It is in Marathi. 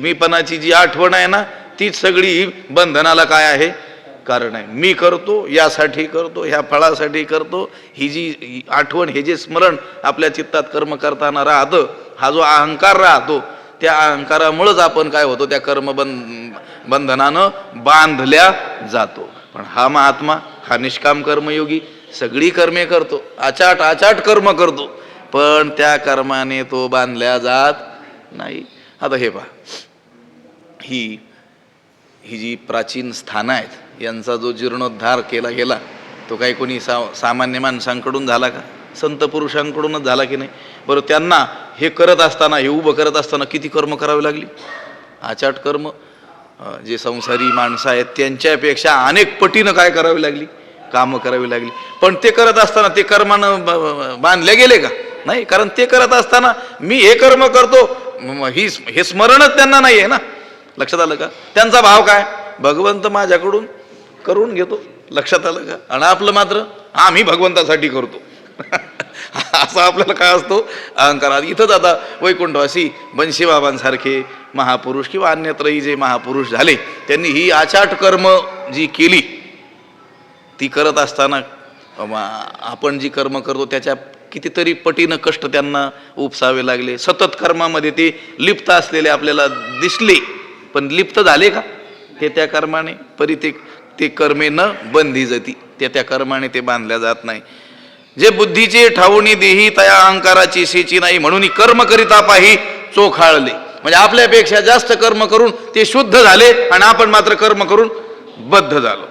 मीपणाची जी आठवण आहे ना, तीच सगळी बंधनाला काय आहे, कारण आहे. मी करतो यासाठी करतो, ह्या फळासाठी करतो, ही जी आठवण, हे जे स्मरण आपल्या चित्तात कर्म करताना राहतं, हा जो अहंकार राहतो, त्या अहंकारामुळेच आपण काय होतो, त्या बंधनानं बांधल्या जातो. पण हा महात्मा, हा निष्काम कर्मयोगी सगळी कर्मे करतो, आचाट आचाट कर्म करतो, पण त्या कर्माने तो बांधल्या जात नाही. आता हे पहा, ही जी प्राचीन स्थानं आहेत, यांचा जो जीर्णोद्धार केला गेला, तो काही कोणी सामान्य माणसांकडून झाला का? संत पुरुषांकडूनच झाला की नाही? बरं, त्यांना हे करत असताना, हे उभं करत असताना किती कर्म करावी लागली? आचाट कर्म. जे संसारी माणसं आहेत त्यांच्यापेक्षा अनेक पटीनं काय करावी लागली? कामं करावी लागली. पण ते करत असताना ते कर्मानं बांधले गेले का? नाही. कारण ते करत असताना मी हे कर्म करतो, हे स्मरणच त्यांना नाही आहे ना. लक्षात आलं का? त्यांचा भाव काय? भगवंत माझ्याकडून करून घेतो. लक्षात आलं का? आणि आपलं मात्र आम्ही भगवंतासाठी करतो. असं आपल्याला काय असतो? अहंकारात. इथंच आता वैकुंठवासी बंशीबाबांसारखे महापुरुष किंवा अन्यत्रही जे महापुरुष झाले, त्यांनी ही आचाट कर्म जी केली, ती करत असताना आपण जी कर्म करतो त्याच्या कितीतरी पटीनं कष्ट त्यांना उपसावे लागले. सतत कर्मामध्ये ते लिप्त असलेले आपल्याला दिसले, पण लिप्त झाले का? हे त्या कर्माने ते कर्मे न बंधी जाती, त्या कर्माने ते बांधल्या जात नाही. जे बुद्धीचे ठाऊनी देही तया अहंकाराची शेची नाही, म्हणून कर्म करिता पाही चोखाळले. म्हणजे आपल्यापेक्षा जास्त कर्म करून ते शुद्ध झाले आणि आपण मात्र कर्म करून बद्ध झालो.